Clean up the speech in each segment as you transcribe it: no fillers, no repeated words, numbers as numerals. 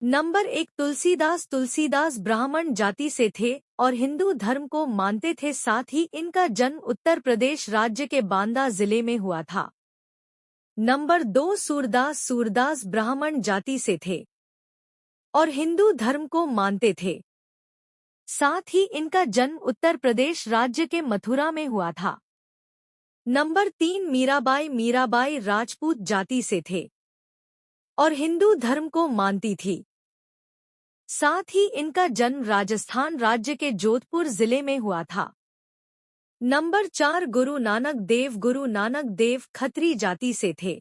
Number 1 Tulsidas. Tulsidas ब्राह्मण जाति से थे और हिंदू धर्म को मानते थे, साथ ही इनका जन्म उत्तर प्रदेश राज्य के बांदा जिले में हुआ था। नंबर 2 सूरदास। सूरदास ब्राह्मण जाति से थे और हिंदू धर्म को मानते थे, साथ ही इनका जन्म उत्तर प्रदेश राज्य के मथुरा में हुआ था। नंबर 3 मीराबाई। मीराबाई राजपूत जाति से थे और हिंदू धर्म को मानती थी, साथ ही इनका जन्म राजस्थान राज्य के जोधपुर जिले में हुआ था। नंबर 4 गुरु नानक देव। गुरु नानक देव खत्री जाति से थे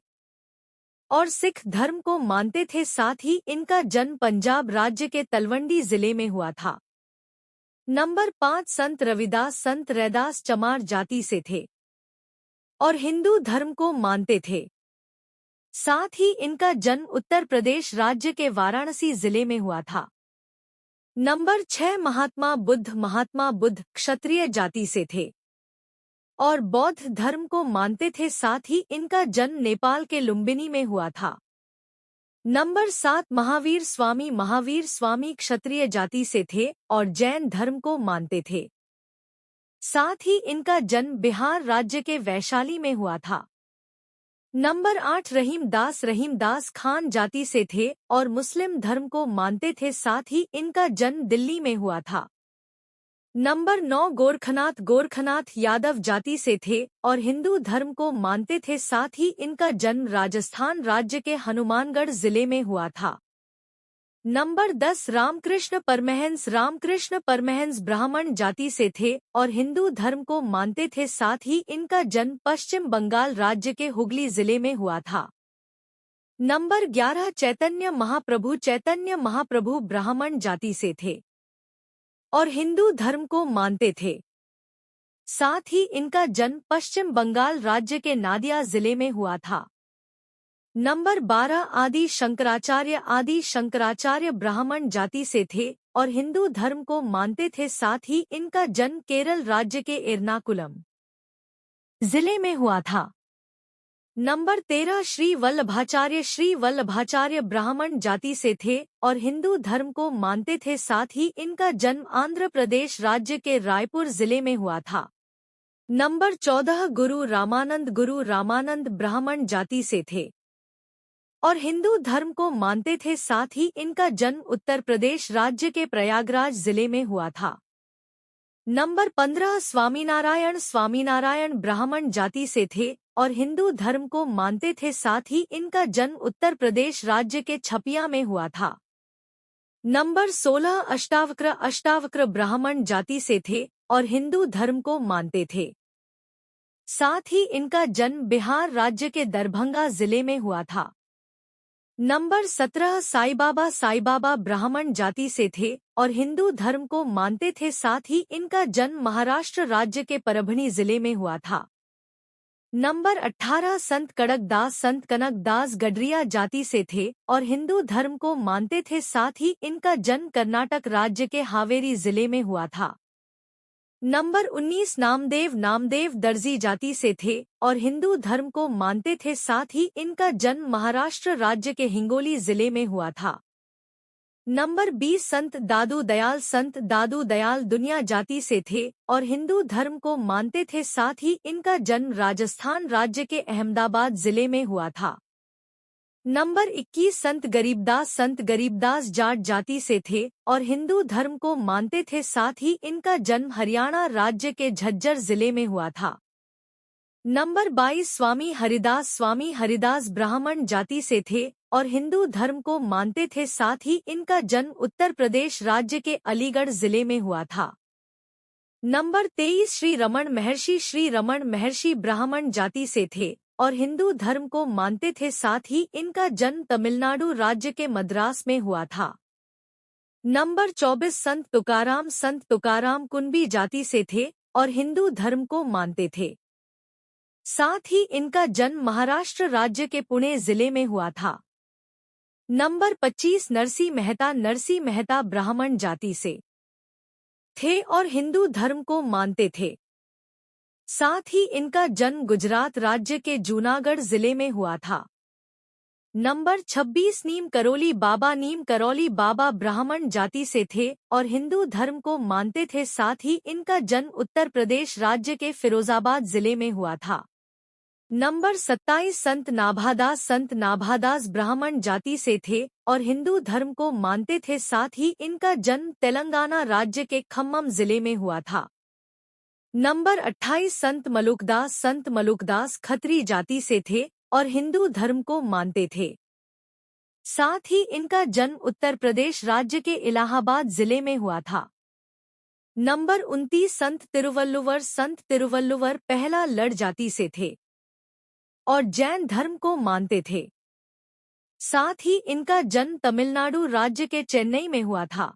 और सिख धर्म को मानते थे, साथ ही इनका जन्म पंजाब राज्य के तलवंडी जिले में हुआ था। नंबर 5 संत रविदास। संत रैदास चमार जाति से थे और हिंदू धर्म को मानते थे, साथ ही इनका जन्म उत्तर प्रदेश राज्य के वाराणसी जिले में हुआ था। नंबर 6 महात्मा बुद्ध। महात्मा बुद्ध क्षत्रिय जाति से थे और बौद्ध धर्म को मानते थे, साथ ही इनका जन्म नेपाल के लुम्बिनी में हुआ था। नंबर 7 महावीर स्वामी। महावीर स्वामी क्षत्रिय जाति से थे और जैन धर्म को मानते थे, साथ ही इनका जन्म बिहार राज्य के वैशाली में हुआ था। नंबर 8 रहीमदास। रहीमदास खान जाति से थे और मुस्लिम धर्म को मानते थे, साथ ही इनका जन्म दिल्ली में हुआ था। नंबर 9 गोरखनाथ। गोरखनाथ यादव जाति से थे और हिंदू धर्म को मानते थे, साथ ही इनका जन्म राजस्थान राज्य के हनुमानगढ़ जिले में हुआ था। नंबर 10 रामकृष्ण परमहंस। रामकृष्ण परमहंस ब्राह्मण जाति से थे और हिंदू धर्म को मानते थे, साथ ही इनका जन्म पश्चिम बंगाल राज्य के हुगली जिले में हुआ था। नंबर 11 चैतन्य महाप्रभु। चैतन्य महाप्रभु ब्राह्मण जाति से थे और हिंदू धर्म को मानते थे, साथ ही इनका जन्म पश्चिम बंगाल राज्य के नादिया जिले में हुआ था। नंबर 12 आदि शंकराचार्य। आदि शंकराचार्य ब्राह्मण जाति से थे और हिंदू धर्म को मानते थे, साथ ही इनका जन्म केरल राज्य के एर्नाकुलम जिले में हुआ था। नंबर 13 श्री वल्लभाचार्य। श्री वल्लभाचार्य ब्राह्मण जाति से थे और हिंदू धर्म को मानते थे, साथ ही इनका जन्म आंध्र प्रदेश राज्य के रायपुर जिले में हुआ था। नंबर 14 गुरु रामानंद। गुरु रामानंद ब्राह्मण जाति से थे और हिंदू धर्म को मानते थे, साथ ही इनका जन्म उत्तर प्रदेश राज्य के प्रयागराज जिले में हुआ था। नंबर 15 स्वामीनारायण। स्वामीनारायण ब्राह्मण जाति से थे और हिंदू धर्म को मानते थे, साथ ही इनका जन्म उत्तर प्रदेश राज्य के छपिया में हुआ था। नंबर 16 अष्टावक्र। अष्टावक्र ब्राह्मण जाति से थे और हिंदू धर्म को मानते थे, साथ ही इनका जन्म बिहार राज्य के दरभंगा जिले में हुआ था। नंबर 17 साईं बाबा। साईं बाबा ब्राह्मण जाति से थे और हिंदू धर्म को मानते थे, साथ ही इनका जन्म महाराष्ट्र राज्य के परभणी जिले में हुआ था। नंबर 18 संत कनकदास। संत कनकदास गडरिया जाति से थे और हिंदू धर्म को मानते थे, साथ ही इनका जन्म कर्नाटक राज्य के हावेरी जिले में हुआ था। नंबर 19 नामदेव। नामदेव दर्जी जाति से थे और हिंदू धर्म को मानते थे, साथ ही इनका जन्म महाराष्ट्र राज्य के हिंगोली जिले में हुआ था। नंबर 20 संत दादू दयाल। संत दादू दयाल दुनिया जाति से थे और हिंदू धर्म को मानते थे, साथ ही इनका जन्म राजस्थान राज्य के अहमदाबाद जिले में हुआ था। नंबर 21 संत गरीबदास। संत गरीबदास जाट जाति से थे और हिंदू धर्म को मानते थे, साथ ही इनका जन्म हरियाणा राज्य के झज्जर जिले में हुआ था। नंबर 22 स्वामी हरिदास। स्वामी हरिदास ब्राह्मण जाति से थे और हिंदू धर्म को मानते थे, साथ ही इनका जन्म उत्तर प्रदेश राज्य के अलीगढ़ जिले में हुआ था। नंबर 23 श्री रमण महर्षि। श्री रमण महर्षि ब्राह्मण जाति से थे और हिंदू धर्म को मानते थे, साथ ही इनका जन्म तमिलनाडु राज्य के मद्रास में हुआ था। नंबर 24 संत तुकाराम। संत तुकाराम कुंभी जाति से थे और हिंदू धर्म को मानते थे, साथ ही इनका जन्म महाराष्ट्र राज्य के पुणे जिले में हुआ था। नंबर 25 नरसी मेहता। नरसी मेहता ब्राह्मण जाति से थे और हिंदू धर्म को मानते थे, साथ ही इनका जन्म गुजरात राज्य के जूनागढ़ जिले में हुआ था। नंबर 26 नीम करौली बाबा। नीम करौली बाबा ब्राह्मण जाति से थे और हिंदू धर्म को मानते थे, साथ ही इनका जन्म उत्तर प्रदेश राज्य के फिरोजाबाद जिले में हुआ था। नंबर 27 संत नाभादास। संत नाभादास ब्राह्मण जाति से थे और हिंदू धर्म को मानते थे, साथ ही इनका जन्म तेलंगाना राज्य के खम्मम जिले में हुआ था। नंबर 28 संत मलुकदास। संत मलुकदास खत्री जाति से थे और हिंदू धर्म को मानते थे, साथ ही इनका जन्म उत्तर प्रदेश राज्य के इलाहाबाद जिले में हुआ था। नंबर 29 संत तिरुवल्लुवर। संत तिरुवल्लुवर पहला लड़ जाति से थे और जैन धर्म को मानते थे, साथ ही इनका जन्म तमिलनाडु राज्य के चेन्नई में हुआ था।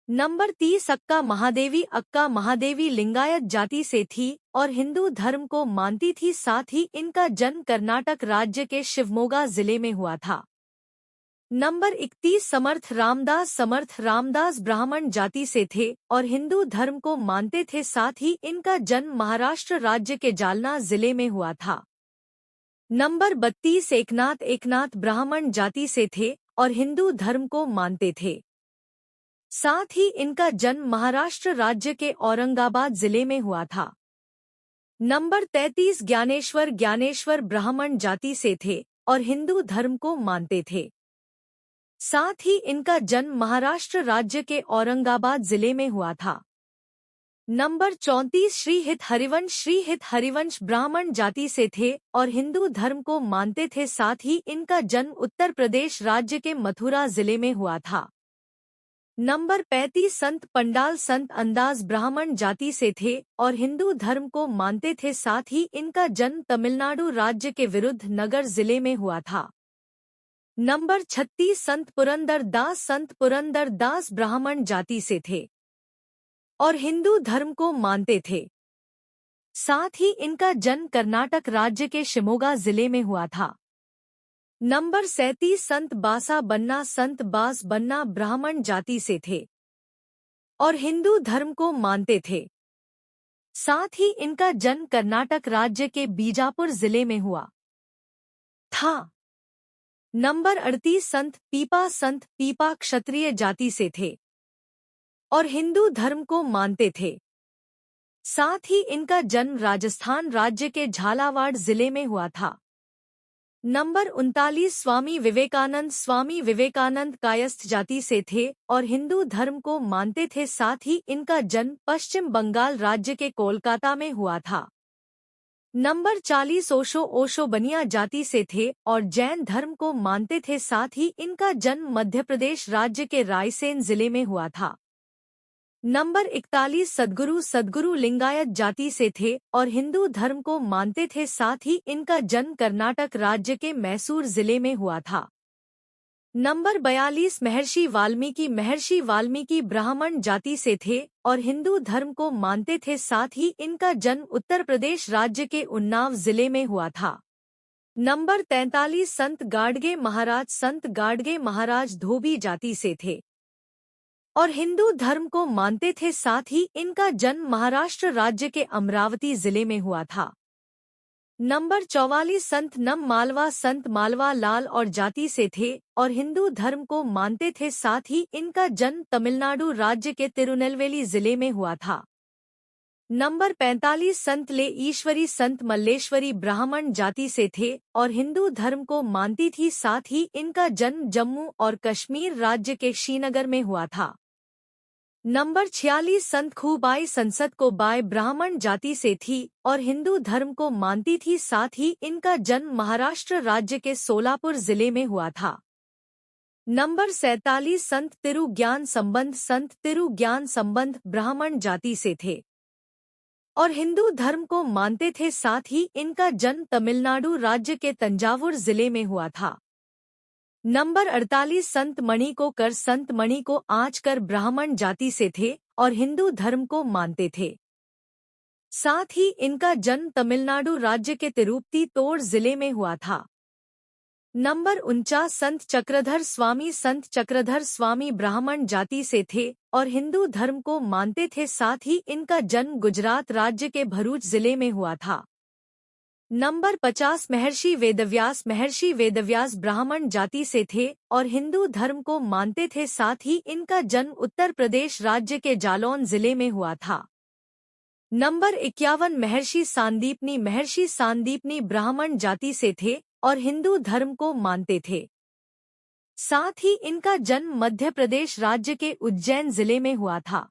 नंबर 30 अक्का महादेवी। अक्का महादेवी लिंगायत जाति से थी और हिंदू धर्म को मानती थी, साथ ही इनका जन्म कर्नाटक राज्य के शिवमोगा जिले में हुआ था। नंबर 31 समर्थ रामदास। समर्थ रामदास ब्राह्मण जाति से थे और हिंदू धर्म को मानते थे, साथ ही इनका जन्म महाराष्ट्र राज्य के जालना जिले में हुआ था। नंबर 32 एकनाथ। एकनाथ ब्राह्मण जाति से थे और हिंदू धर्म को मानते थे, साथ ही इनका जन्म महाराष्ट्र राज्य के औरंगाबाद जिले में हुआ था। नंबर 33 ज्ञानेश्वर। ज्ञानेश्वर ब्राह्मण जाति से थे और हिंदू धर्म को मानते थे, साथ ही इनका जन्म महाराष्ट्र राज्य के औरंगाबाद जिले में हुआ था। नंबर 34 श्रीहित हरिवंश। श्रीहित हरिवंश ब्राह्मण जाति से थे और हिंदू धर्म को मानते थे, साथ ही इनका जन्म उत्तर प्रदेश राज्य के मथुरा जिले में हुआ था। नंबर 35 संत पंडाल। संत अंदाज ब्राह्मण जाति से थे और हिंदू धर्म को मानते थे, साथ ही इनका जन्म तमिलनाडु राज्य के विरुद्धनगर जिले में हुआ था। नंबर 36 संत पुरंदर दास। संत पुरंदर दास ब्राह्मण जाति से थे और हिंदू धर्म को मानते थे, साथ ही इनका जन्म कर्नाटक राज्य के शिमोगा जिले में हुआ था। नंबर 37 संत बासा बन्ना। संत बास बन्ना ब्राह्मण जाति से थे और हिंदू धर्म को मानते थे, साथ ही इनका जन्म कर्नाटक राज्य के बीजापुर जिले में हुआ था। नंबर 38 संत पीपा। संत पीपा क्षत्रिय जाति से थे और हिंदू धर्म को मानते थे, साथ ही इनका जन्म राजस्थान राज्य के झालावाड़ जिले में हुआ था। नंबर 39 स्वामी विवेकानंद। स्वामी विवेकानंद कायस्थ जाति से थे और हिंदू धर्म को मानते थे, साथ ही इनका जन्म पश्चिम बंगाल राज्य के कोलकाता में हुआ था। नंबर 40 ओशो। ओशो बनिया जाति से थे और जैन धर्म को मानते थे, साथ ही इनका जन्म मध्य प्रदेश राज्य के रायसेन जिले में हुआ था। नंबर 41 सद्गुरु। सद्गुरु लिंगायत जाति से थे और हिंदू धर्म को मानते थे, साथ ही इनका जन्म कर्नाटक राज्य के मैसूर जिले में हुआ था। नंबर 42 महर्षि वाल्मीकि। महर्षि वाल्मीकि ब्राह्मण जाति से थे और हिंदू धर्म को मानते थे, साथ ही इनका जन्म उत्तर प्रदेश राज्य के उन्नाव जिले में हुआ था। नंबर 43 संत गाडगे महाराज। संत गाडगे महाराज धोबी जाति से थे और हिंदू धर्म को मानते थे, साथ ही इनका जन्म महाराष्ट्र राज्य के अमरावती जिले में हुआ था। नंबर 44 संत नम मालवा। संत मालवा लाल और जाति से थे और हिंदू धर्म को मानते थे, साथ ही इनका जन्म तमिलनाडु राज्य के तिरुनेलवेली जिले में हुआ था। नंबर 45 संत ले ईश्वरी। संत मल्लेश्वरी ब्राह्मण जाति से थे और हिंदू धर्म को मानती थी, साथ ही इनका जन्म जम्मू और कश्मीर राज्य के श्रीनगर में हुआ था। नंबर 46 संत खूबाई। संसद को बाई ब्राह्मण जाति से थी और हिंदू धर्म को मानती थी, साथ ही इनका जन्म महाराष्ट्र राज्य के सोलापुर जिले में हुआ था। नंबर 47 संत तिरु ज्ञान संबंध। संत तिरु ज्ञान संबंध ब्राह्मण जाति से थे और हिंदू धर्म को मानते थे, साथ ही इनका जन्म तमिलनाडु राज्य के तंजावुर जिले में हुआ था। नंबर 48 संत मणि को कर। संत मणि को आंचकर ब्राह्मण जाति से थे और हिंदू धर्म को मानते थे, साथ ही इनका जन्म तमिलनाडु राज्य के तिरुपति तोड़ जिले में हुआ था। नंबर 49 संत चक्रधर स्वामी। संत चक्रधर स्वामी ब्राह्मण जाति से थे और हिंदू धर्म को मानते थे, साथ ही इनका जन्म गुजरात राज्य के भरूच जिले में हुआ था। नंबर 50 महर्षि वेदव्यास ब्राह्मण जाति से थे और हिंदू धर्म को मानते थे, साथ ही इनका जन्म उत्तर प्रदेश राज्य के जालौन जिले में हुआ था। नंबर 51 महर्षि सांदीपनी ब्राह्मण जाति से थे और हिंदू धर्म को मानते थे, साथ ही इनका जन्म मध्य प्रदेश राज्य के उज्जैन जिले में हुआ था।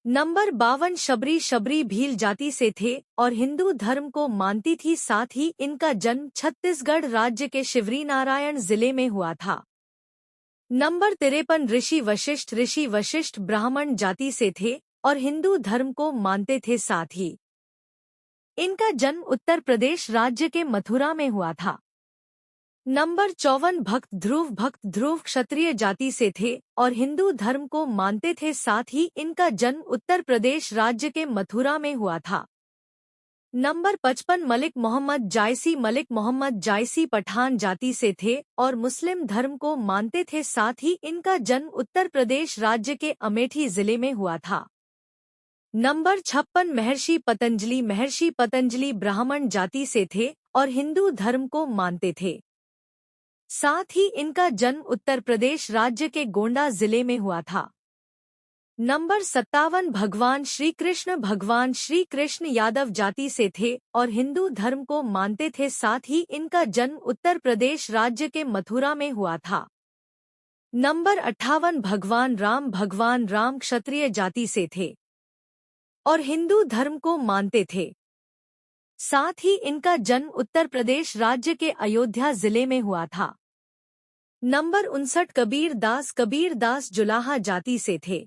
नंबर 52 शबरी भील जाति से थे और हिंदू धर्म को मानती थी, साथ ही इनका जन्म छत्तीसगढ़ राज्य के शिवरीनारायण जिले में हुआ था। नंबर 53 ऋषि वशिष्ठ ब्राह्मण जाति से थे और हिंदू धर्म को मानते थे, साथ ही इनका जन्म उत्तर प्रदेश राज्य के मथुरा में हुआ था। नंबर 54 भक्त ध्रुव क्षत्रिय जाति से थे और हिंदू धर्म को मानते थे, साथ ही इनका जन्म उत्तर प्रदेश राज्य के मथुरा में हुआ था। नंबर 55 मलिक मोहम्मद जायसी पठान जाति से थे और मुस्लिम धर्म को मानते थे, साथ ही इनका जन्म उत्तर प्रदेश राज्य के अमेठी जिले में हुआ था। नंबर 56 महर्षि पतंजलि ब्राह्मण जाति से थे और हिंदू धर्म को मानते थे, साथ ही इनका जन्म उत्तर प्रदेश राज्य के गोंडा जिले में हुआ था। नंबर 57 भगवान श्री कृष्ण यादव जाति से थे और हिंदू धर्म को मानते थे, साथ ही इनका जन्म उत्तर प्रदेश राज्य के मथुरा में हुआ था। नंबर 58 भगवान राम क्षत्रिय जाति से थे और हिंदू धर्म को मानते थे, साथ ही इनका जन्म उत्तर प्रदेश राज्य के अयोध्या जिले में हुआ था। नंबर 59 कबीर दास जुलाहा जाति से थे